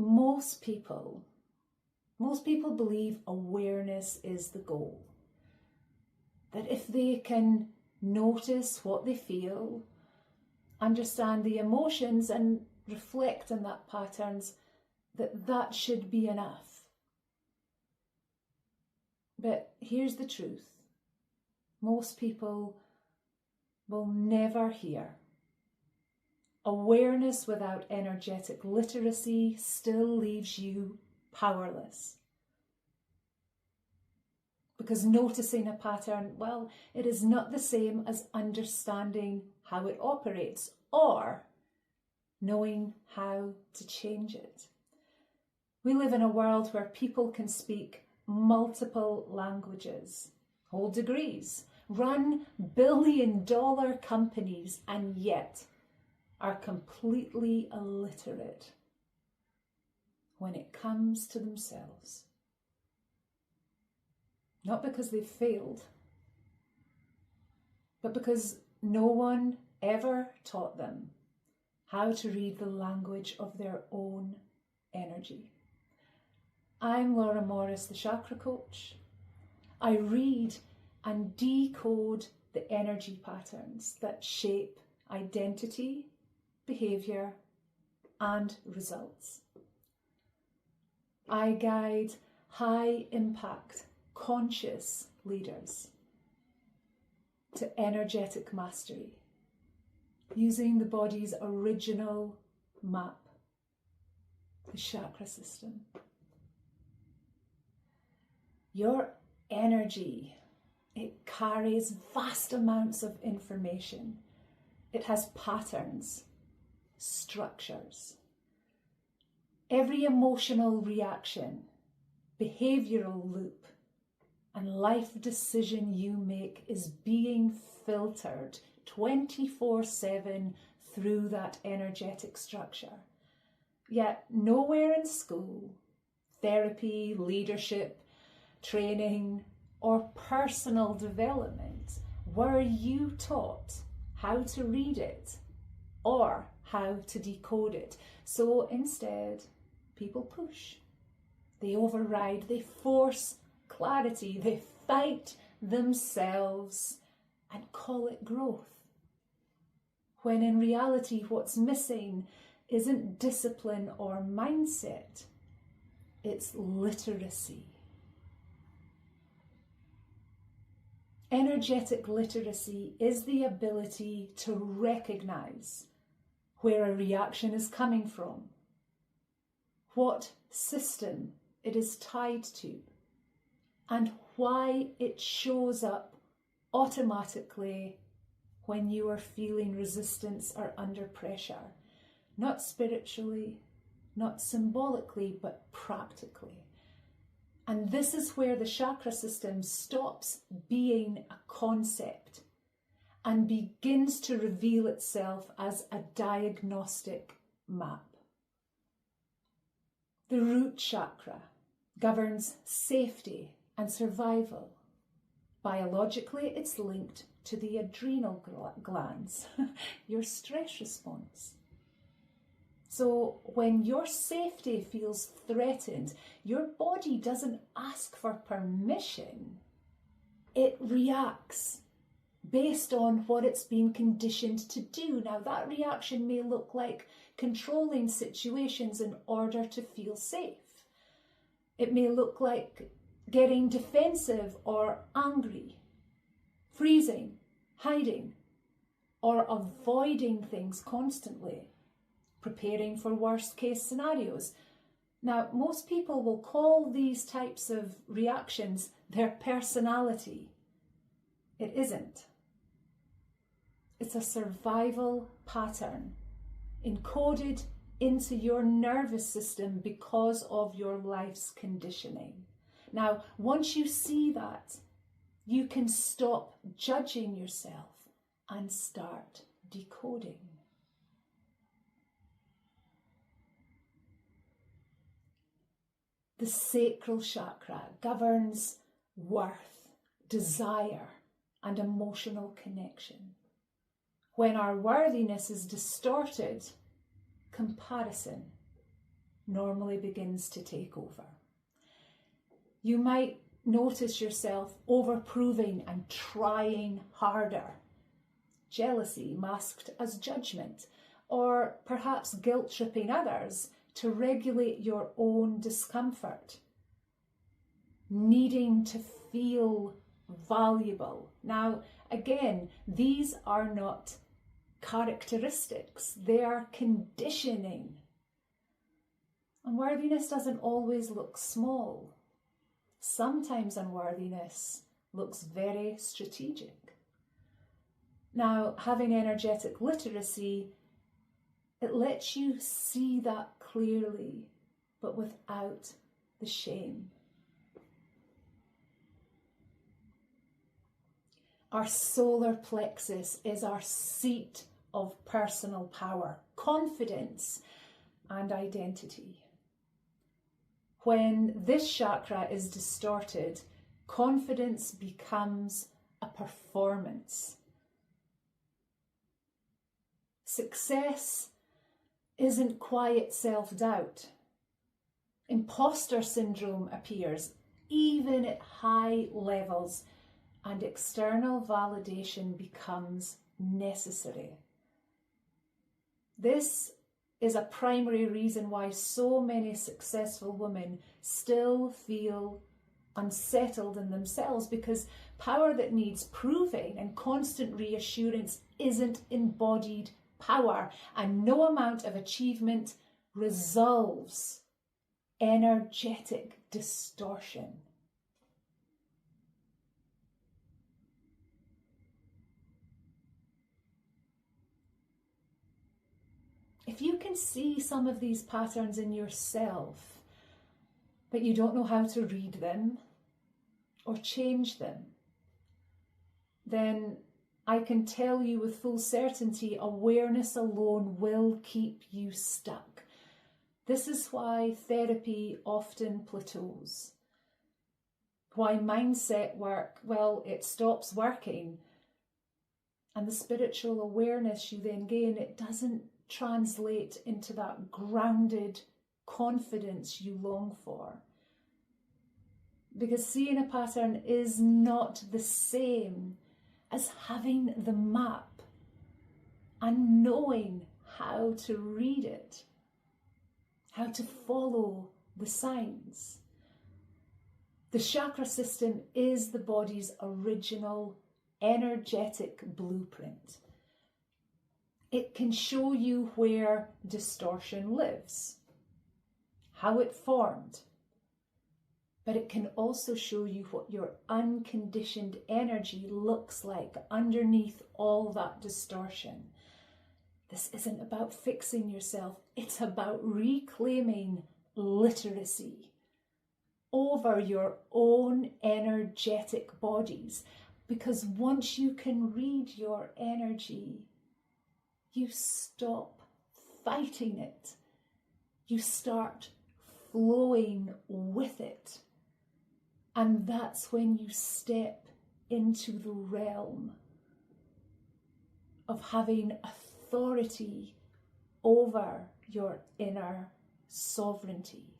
most people believe awareness is the goal. That if they can notice what they feel, understand the emotions and reflect on that patterns, that should be enough. But here's the truth. Most people will never hear. Awareness without energetic literacy still leaves you powerless. Because noticing a pattern, well, it is not the same as understanding how it operates or knowing how to change it. We live in a world where people can speak multiple languages, hold degrees, run billion-dollar companies, and yet are completely illiterate when it comes to themselves. Not because they've failed, but because no one ever taught them how to read the language of their own energy. I'm Laura Morris, the Chakra Coach. I read and decode the energy patterns that shape identity, behaviour, and results. I guide high impact, conscious leaders to energetic mastery using the body's original map, the chakra system. Your energy, it carries vast amounts of information. It has patterns, structures. Every emotional reaction, behavioural loop, and life decision you make is being filtered 24/7 through that energetic structure. Yet nowhere in school, therapy, leadership, training, or personal development were you taught how to read it or how to decode it. So instead, people push, they override, they force clarity, they fight themselves and call it growth. When in reality, what's missing isn't discipline or mindset, it's literacy. Energetic literacy is the ability to recognize where a reaction is coming from, what system it is tied to, and why it shows up automatically when you are feeling resistance or under pressure. Not spiritually, not symbolically, but practically. And this is where the chakra system stops being a concept and begins to reveal itself as a diagnostic map. The root chakra governs safety and survival. Biologically, it's linked to the adrenal glands, your stress response. So when your safety feels threatened, your body doesn't ask for permission. It reacts based on what it's been conditioned to do. Now, that reaction may look like controlling situations in order to feel safe. It may look like getting defensive or angry, freezing, hiding, or avoiding things constantly, preparing for worst case scenarios. Now, most people will call these types of reactions their personality. It isn't. It's a survival pattern encoded into your nervous system because of your life's conditioning. Now, once you see that, you can stop judging yourself and start decoding. The sacral chakra governs worth, desire, and emotional connection. When our worthiness is distorted, comparison normally begins to take over. You might notice yourself overproving and trying harder. Jealousy masked as judgment, or perhaps guilt-tripping others to regulate your own discomfort. Needing to feel valuable. Now, again, these are not characteristics, they are conditioning. Unworthiness doesn't always look small. Sometimes unworthiness looks very strategic. Now, having energetic literacy, it lets you see that clearly, but without the shame. Our solar plexus is our seat of personal power, confidence, and identity. When this chakra is distorted, confidence becomes a performance. Success isn't quiet self-doubt. Imposter syndrome appears even at high levels, and external validation becomes necessary. This is a primary reason why so many successful women still feel unsettled in themselves, because power that needs proving and constant reassurance isn't embodied power, and no amount of achievement resolves energetic distortion. If you can see some of these patterns in yourself, but you don't know how to read them or change them, then I can tell you with full certainty, awareness alone will keep you stuck. This is why therapy often plateaus. Why mindset work, well, it stops working. And the spiritual awareness you then gain, it doesn't translate into that grounded confidence you long for. Because seeing a pattern is not the same as having the map and knowing how to read it, how to follow the signs. The chakra system is the body's original energetic blueprint. It can show you where distortion lives, how it formed, but it can also show you what your unconditioned energy looks like underneath all that distortion. This isn't about fixing yourself, it's about reclaiming literacy over your own energetic bodies. Because once you can read your energy, you stop fighting it. You start flowing with it. And that's when you step into the realm of having authority over your inner sovereignty.